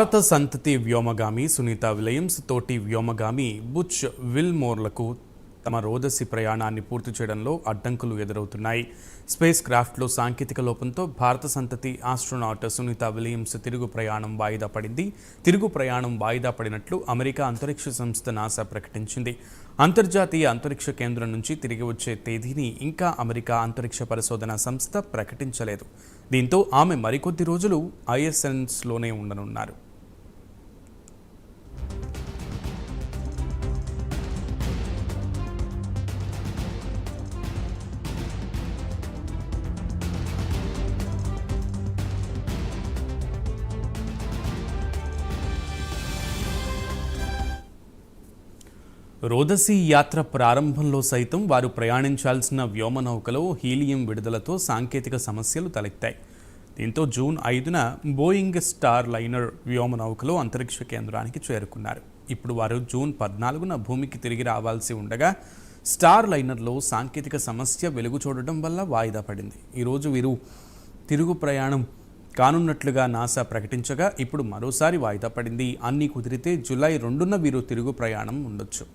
భారత సంతతి వ్యోమగామి సునీత విలియమ్స్ తోటి వ్యోమగామి బుచ్ విల్మోర్లకు తమ రోదసి ప్రయాణాన్ని పూర్తి చేయడంలో అడ్డంకులు ఎదురవుతున్నాయి. స్పేస్ క్రాఫ్ట్లో సాంకేతిక లోపంతో భారత సంతతి ఆస్ట్రోనాట్ సునీత విలియమ్స్ తిరుగు ప్రయాణం వాయిదా పడింది. తిరుగు ప్రయాణం వాయిదా పడినట్లు అమెరికా అంతరిక్ష సంస్థ నాసా ప్రకటించింది. అంతర్జాతీయ అంతరిక్ష కేంద్రం నుంచి తిరిగి వచ్చే తేదీని ఇంకా అమెరికా అంతరిక్ష పరిశోధన సంస్థ ప్రకటించలేదు. దీంతో ఆమె మరికొద్ది రోజులు ISSలోనే ఉండనున్నారు. రోదసి యాత్ర ప్రారంభంలో సైతం వారు ప్రయాణించాల్సిన వ్యోమనౌకలో హీలియం విడుదలతో సాంకేతిక సమస్యలు తలెత్తాయి. దీంతో జూన్ 5న బోయింగ్ స్టార్ లైనర్ వ్యోమనౌకలో అంతరిక్ష కేంద్రానికి చేరుకున్నారు. ఇప్పుడు వారు జూన్ 14న భూమికి తిరిగి రావాల్సి ఉండగా స్టార్ లైనర్లో సాంకేతిక సమస్య వెలుగు చూడటం వల్ల వాయిదా పడింది. ఈరోజు వీరు తిరుగు ప్రయాణం కానున్నట్లుగా నాసా ప్రకటించగా ఇప్పుడు మరోసారి వాయిదా పడింది. అన్నీ కుదిరితే జూలై 2న వీరు తిరుగు ప్రయాణం ఉండొచ్చు.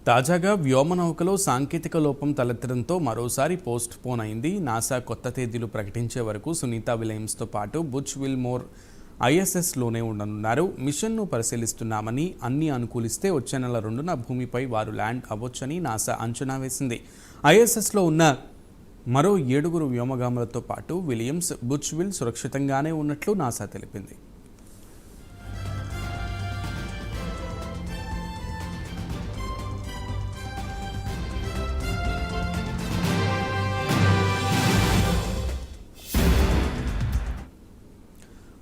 తాజాగా వ్యోమనౌకలో సాంకేతిక లోపం తలెత్తడంతో మరోసారి పోస్ట్ పోన్ అయింది. నాసా కొత్త తేదీలు ప్రకటించే వరకు సునీత విలియమ్స్తో పాటు బుచ్ విల్మోర్ ISSలోనే ఉండనున్నారు. మిషన్ను పరిశీలిస్తున్నామని, అన్ని అనుకూలిస్తే వచ్చే నెల 2న భూమిపై వారు ల్యాండ్ అవ్వొచ్చని నాసా అంచనా వేసింది. ISSలో ఉన్న మరో 7 వ్యోమగాములతో పాటు విలియమ్స్, బుచ్ విల్ సురక్షితంగానే ఉన్నట్లు నాసా తెలిపింది.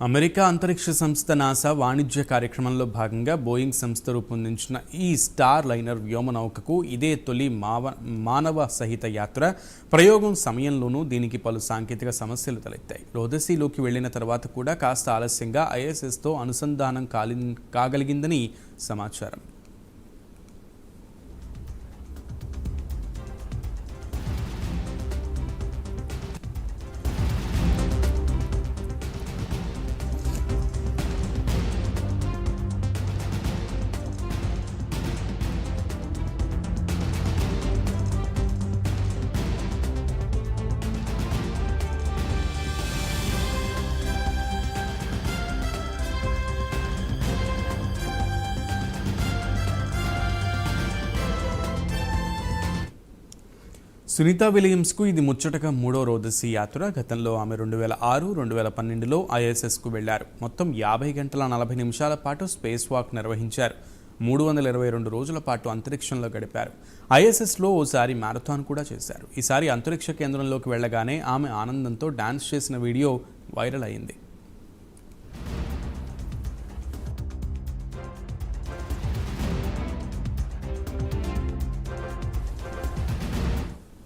అమెరికా అంతరిక్ష సంస్థ నాసా వాణిజ్య కార్యక్రమంలో భాగంగా బోయింగ్ సంస్థ రూపొందించిన ఈ స్టార్ లైనర్ వ్యోమనౌకకు ఇదే తొలి మానవ సహిత యాత్ర. ప్రయోగం సమయంలోనూ దీనికి పలు సాంకేతిక సమస్యలు తలెత్తాయి. రోదసీలోకి వెళ్లిన తర్వాత కూడా కాస్త ఆలస్యంగా ISSతో అనుసంధానం కాగలిగిందని సమాచారం. సునీత విలియమ్స్కు ఇది ముచ్చటగా 3వ రోదసి యాత్ర. గతంలో ఆమె 2006, 2012లో ISSకు వెళ్లారు. మొత్తం 50 గంటల 40 నిమిషాల పాటు స్పేస్ వాక్ నిర్వహించారు. 322 రోజుల పాటు అంతరిక్షంలో గడిపారు. ISSలో ఓసారి మ్యారథాన్ కూడా చేశారు. ఈసారి అంతరిక్ష కేంద్రంలోకి వెళ్లగానే ఆమె ఆనందంతో డాన్స్ చేసిన వీడియో వైరల్ అయింది.